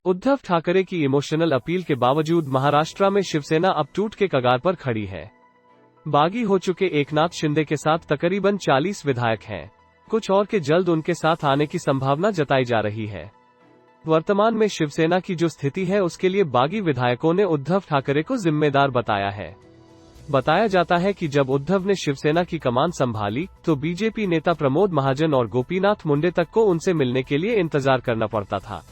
उद्धव ठाकरे की emotional appeal के बावजूद महाराष्ट्र में शिवसेना अब टूट के कगार पर खड़ी है। बागी हो चुके एकनाथ शिंदे के साथ तकरीबन 40 विधायक हैं। कुछ और के जल्द उनके साथ आने की संभावना जताई जा रही है। वर्तमान में शिवसेना की जो स्थिति है उसके लिए बागी विधायकों ने उद्धव ठाकरे को जिम्मेदार बताया है। बताया जाता है कि जब उद्धव ने शिवसेना की कमान संभाली तो बीजेपी नेता प्रमोद महाजन और गोपीनाथ मुंडे तक को उनसे मिलने के लिए इंतजार करना पड़ता था।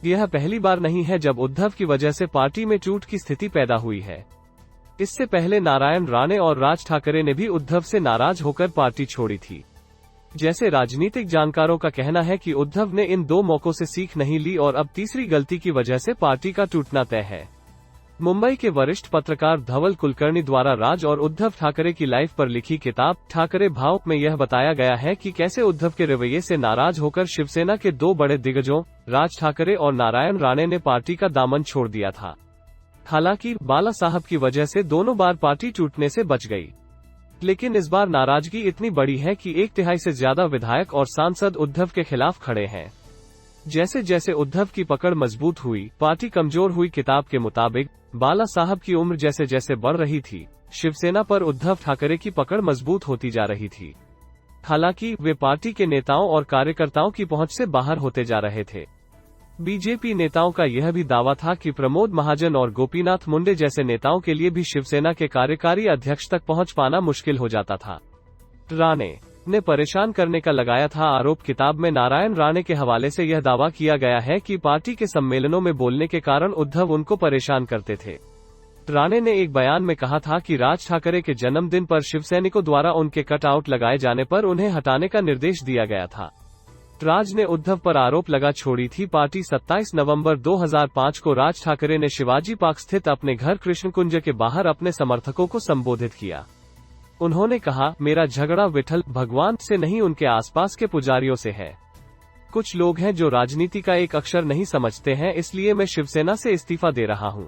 यह पहली बार नहीं है जब उद्धव की वजह से पार्टी में टूट की स्थिति पैदा हुई है। इससे पहले नारायण राणे और राज ठाकरे ने भी उद्धव से नाराज होकर पार्टी छोड़ी थी। जैसे राजनीतिक जानकारों का कहना है कि उद्धव ने इन दो मौकों से सीख नहीं ली और अब तीसरी गलती की वजह से पार्टी का टूटना तय है। मुंबई के वरिष्ठ पत्रकार धवल कुलकर्णी द्वारा राज और उद्धव ठाकरे की लाइफ पर लिखी किताब ठाकरे भाव में यह बताया गया है कि कैसे उद्धव के रवैये से नाराज होकर शिवसेना के दो बड़े दिग्गजों राज ठाकरे और नारायण राणे ने पार्टी का दामन छोड़ दिया था। हालांकि बाला साहब की वजह से दोनों बार पार्टी टूटने से बच गई, लेकिन इस बार नाराजगी इतनी बड़ी है कि 1/3 से ज्यादा विधायक और सांसद उद्धव के खिलाफ खड़े हैं। जैसे जैसे उद्धव की पकड़ मजबूत हुई, पार्टी कमजोर हुई। किताब के मुताबिक बाला साहब की उम्र जैसे जैसे बढ़ रही थी, शिवसेना पर उद्धव ठाकरे की पकड़ मजबूत होती जा रही थी। हालांकि वे पार्टी के नेताओं और कार्यकर्ताओं की पहुंच से बाहर होते जा रहे थे। बीजेपी नेताओं का यह भी दावा था कि प्रमोद महाजन और गोपीनाथ मुंडे जैसे नेताओं के लिए भी शिवसेना के कार्यकारी अध्यक्ष तक पहुंच पाना मुश्किल हो जाता था। राणे ने परेशान करने का लगाया था आरोप। किताब में नारायण राणे के हवाले से यह दावा किया गया है कि पार्टी के सम्मेलनों में बोलने के कारण उद्धव उनको परेशान करते थे। राणे ने एक बयान में कहा था कि राज ठाकरे के जन्मदिन पर शिवसैनिकों द्वारा उनके कटआउट लगाए जाने पर उन्हें हटाने का निर्देश दिया गया था। राज ने उद्धव पर आरोप लगा छोड़ी थी पार्टी। 27 नवंबर 2005 को राज ठाकरे ने शिवाजी पार्क स्थित अपने घर कृष्णकुंज के बाहर अपने समर्थकों को संबोधित किया। उन्होंने कहा, मेरा झगड़ा विठल भगवान से नहीं उनके आसपास के पुजारियों से है। कुछ लोग हैं जो राजनीति का एक अक्षर नहीं समझते हैं, इसलिए मैं शिवसेना से इस्तीफा दे रहा हूं।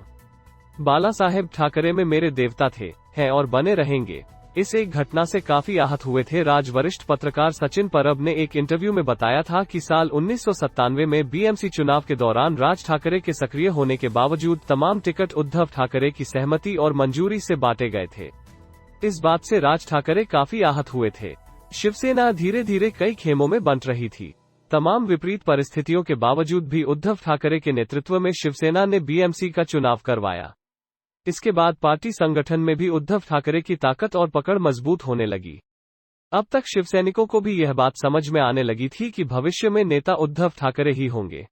बाला साहेब ठाकरे में मेरे देवता थे, हैं और बने रहेंगे। इस एक घटना से काफी आहत हुए थे। राज वरिष्ठ पत्रकार सचिन परब ने एक इंटरव्यू में बताया था कि साल 1997 में बीएमसी चुनाव के दौरान राज ठाकरे के सक्रिय होने के बावजूद तमाम टिकट उद्धव ठाकरे की सहमति और मंजूरी से बांटे गए थे। इस बात से राज ठाकरे काफी आहत हुए थे। शिवसेना धीरे धीरे कई खेमों में बंट रही थी। तमाम विपरीत परिस्थितियों के बावजूद भी उद्धव ठाकरे के नेतृत्व में शिवसेना ने बीएमसी का चुनाव करवाया। इसके बाद पार्टी संगठन में भी उद्धव ठाकरे की ताकत और पकड़ मजबूत होने लगी। अब तक शिवसैनिकों को भी यह बात समझ में आने लगी थी कि भविष्य में नेता उद्धव ठाकरे ही होंगे।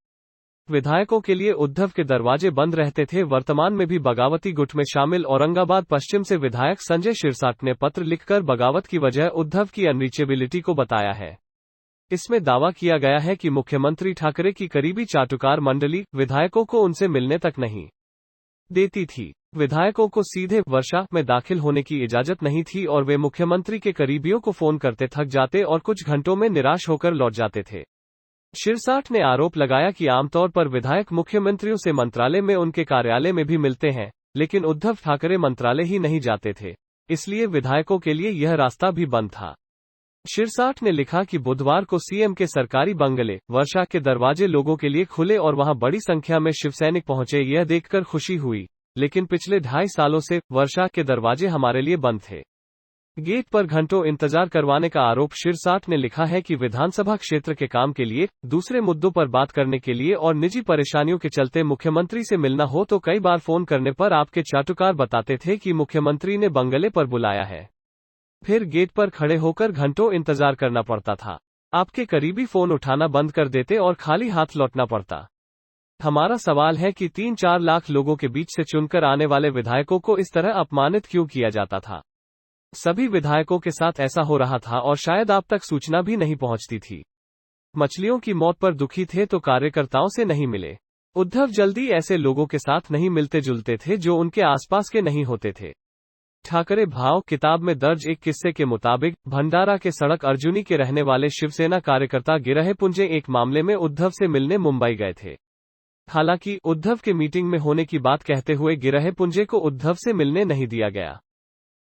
विधायकों के लिए उद्धव के दरवाजे बंद रहते थे। वर्तमान में भी बगावती गुट में शामिल औरंगाबाद पश्चिम से विधायक संजय शिरसाट ने पत्र लिखकर बगावत की वजह उद्धव की अनरीचेबिलिटी को बताया है। इसमें दावा किया गया है कि मुख्यमंत्री ठाकरे की करीबी चाटुकार मंडली विधायकों को उनसे मिलने तक नहीं देती थी। विधायकों को सीधे वर्षा में दाखिल होने की इजाजत नहीं थी और वे मुख्यमंत्री के करीबियों को फोन करते थक जाते और कुछ घंटों में निराश होकर लौट जाते थे। शिरसाट ने आरोप लगाया कि आमतौर पर विधायक मुख्यमंत्रियों से मंत्रालय में उनके कार्यालय में भी मिलते हैं, लेकिन उद्धव ठाकरे मंत्रालय ही नहीं जाते थे, इसलिए विधायकों के लिए यह रास्ता भी बंद था। शिरसाट ने लिखा कि बुधवार को सीएम के सरकारी बंगले वर्षा के दरवाजे लोगों के लिए खुले और वहां बड़ी संख्या में शिवसैनिक पहुंचे। यह देखकर खुशी हुई, लेकिन पिछले 2.5 सालों से वर्षा के दरवाजे हमारे लिए बंद थे। गेट पर घंटों इंतजार करवाने का आरोप। शिरसाट ने लिखा है कि विधानसभा क्षेत्र के काम के लिए, दूसरे मुद्दों पर बात करने के लिए और निजी परेशानियों के चलते मुख्यमंत्री से मिलना हो तो कई बार फोन करने पर आपके चाटुकार बताते थे कि मुख्यमंत्री ने बंगले पर बुलाया है। फिर गेट पर खड़े होकर घंटों इंतजार करना पड़ता था। आपके करीबी फोन उठाना बंद कर देते और खाली हाथ लौटना पड़ता। हमारा सवाल है कि 3-4 लाख लोगों के बीच से चुनकर आने वाले विधायकों को इस तरह अपमानित क्यों किया जाता था। सभी विधायकों के साथ ऐसा हो रहा था और शायद आप तक सूचना भी नहीं पहुंचती थी। मछलियों की मौत पर दुखी थे तो कार्यकर्ताओं से नहीं मिले। उद्धव जल्दी ऐसे लोगों के साथ नहीं मिलते जुलते थे जो उनके आसपास के नहीं होते थे। ठाकरे भाव किताब में दर्ज एक किस्से के मुताबिक भंडारा के सड़क अर्जुनी के रहने वाले शिवसेना कार्यकर्ता गिरहे पुंजे एक मामले में उद्धव से मिलने मुंबई गए थे। हालांकि उद्धव के मीटिंग में होने की बात कहते हुए गिरहे पुंजे को उद्धव से मिलने नहीं दिया गया।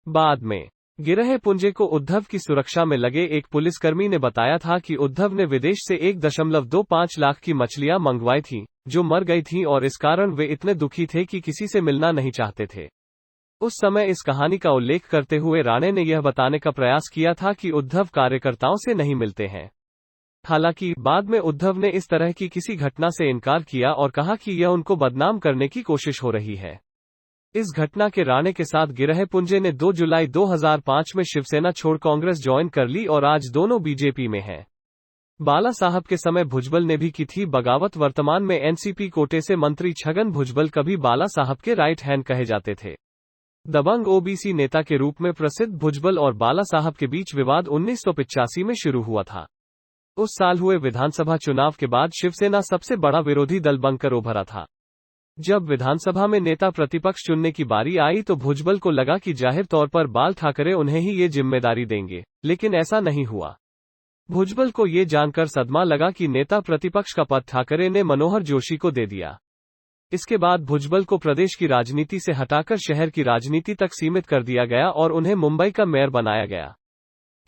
बाद में गिरहे पुंजे को उद्धव की सुरक्षा में लगे एक पुलिसकर्मी ने बताया था कि उद्धव ने विदेश से 1.25 लाख की मछलियां मंगवाई थी, जो मर गई थीं और इस कारण वे इतने दुखी थे कि किसी से मिलना नहीं चाहते थे। उस समय इस कहानी का उल्लेख करते हुए राणे ने यह बताने का प्रयास किया था कि उद्धव कार्यकर्ताओं से नहीं मिलते हैं। हालांकि बाद में उद्धव ने इस तरह की किसी घटना से इनकार किया और कहा कि यह उनको बदनाम करने की कोशिश हो रही है। इस घटना के राणे के साथ गिरहे पुंजे ने 2 जुलाई 2005 में शिवसेना छोड़ कांग्रेस ज्वाइन कर ली और आज दोनों बीजेपी में हैं। बाला साहब के समय भुजबल ने भी की थी बगावत। वर्तमान में एनसीपी कोटे से मंत्री छगन भुजबल कभी बाला साहब के राइट हैंड कहे जाते थे। दबंग ओबीसी नेता के रूप में प्रसिद्ध भुजबल और बाला साहब के बीच विवाद 1985 में शुरू हुआ था। उस साल हुए विधानसभा चुनाव के बाद शिवसेना सबसे बड़ा विरोधी दल बनकर उभरा था। जब विधानसभा में नेता प्रतिपक्ष चुनने की बारी आई तो भुजबल को लगा कि जाहिर तौर पर बाल ठाकरे उन्हें ही ये जिम्मेदारी देंगे, लेकिन ऐसा नहीं हुआ। भुजबल को ये जानकर सदमा लगा कि नेता प्रतिपक्ष का पद ठाकरे ने मनोहर जोशी को दे दिया। इसके बाद भुजबल को प्रदेश की राजनीति से हटाकर शहर की राजनीति तक सीमित कर दिया गया और उन्हें मुंबई का मेयर बनाया गया।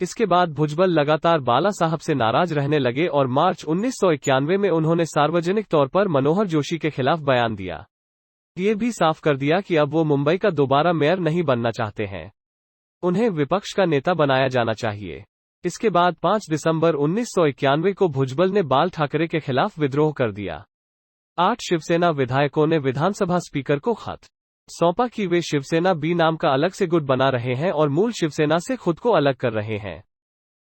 इसके बाद भुजबल लगातार बाला साहब से नाराज रहने लगे और मार्च 1991 में उन्होंने सार्वजनिक तौर पर मनोहर जोशी के खिलाफ बयान दिया। ये भी साफ कर दिया कि अब वो मुंबई का दोबारा मेयर नहीं बनना चाहते हैं, उन्हें विपक्ष का नेता बनाया जाना चाहिए। इसके बाद 5 दिसंबर 1991 को भुजबल ने बाल ठाकरे के खिलाफ विद्रोह कर दिया। 8 शिवसेना विधायकों ने विधानसभा स्पीकर को खत सौंपा कि वे शिवसेना बी नाम का अलग से गुट बना रहे हैं और मूल शिवसेना से खुद को अलग कर रहे हैं।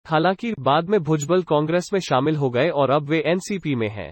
हालांकि बाद में भुजबल कांग्रेस में शामिल हो गए और अब वे एनसीपी में हैं।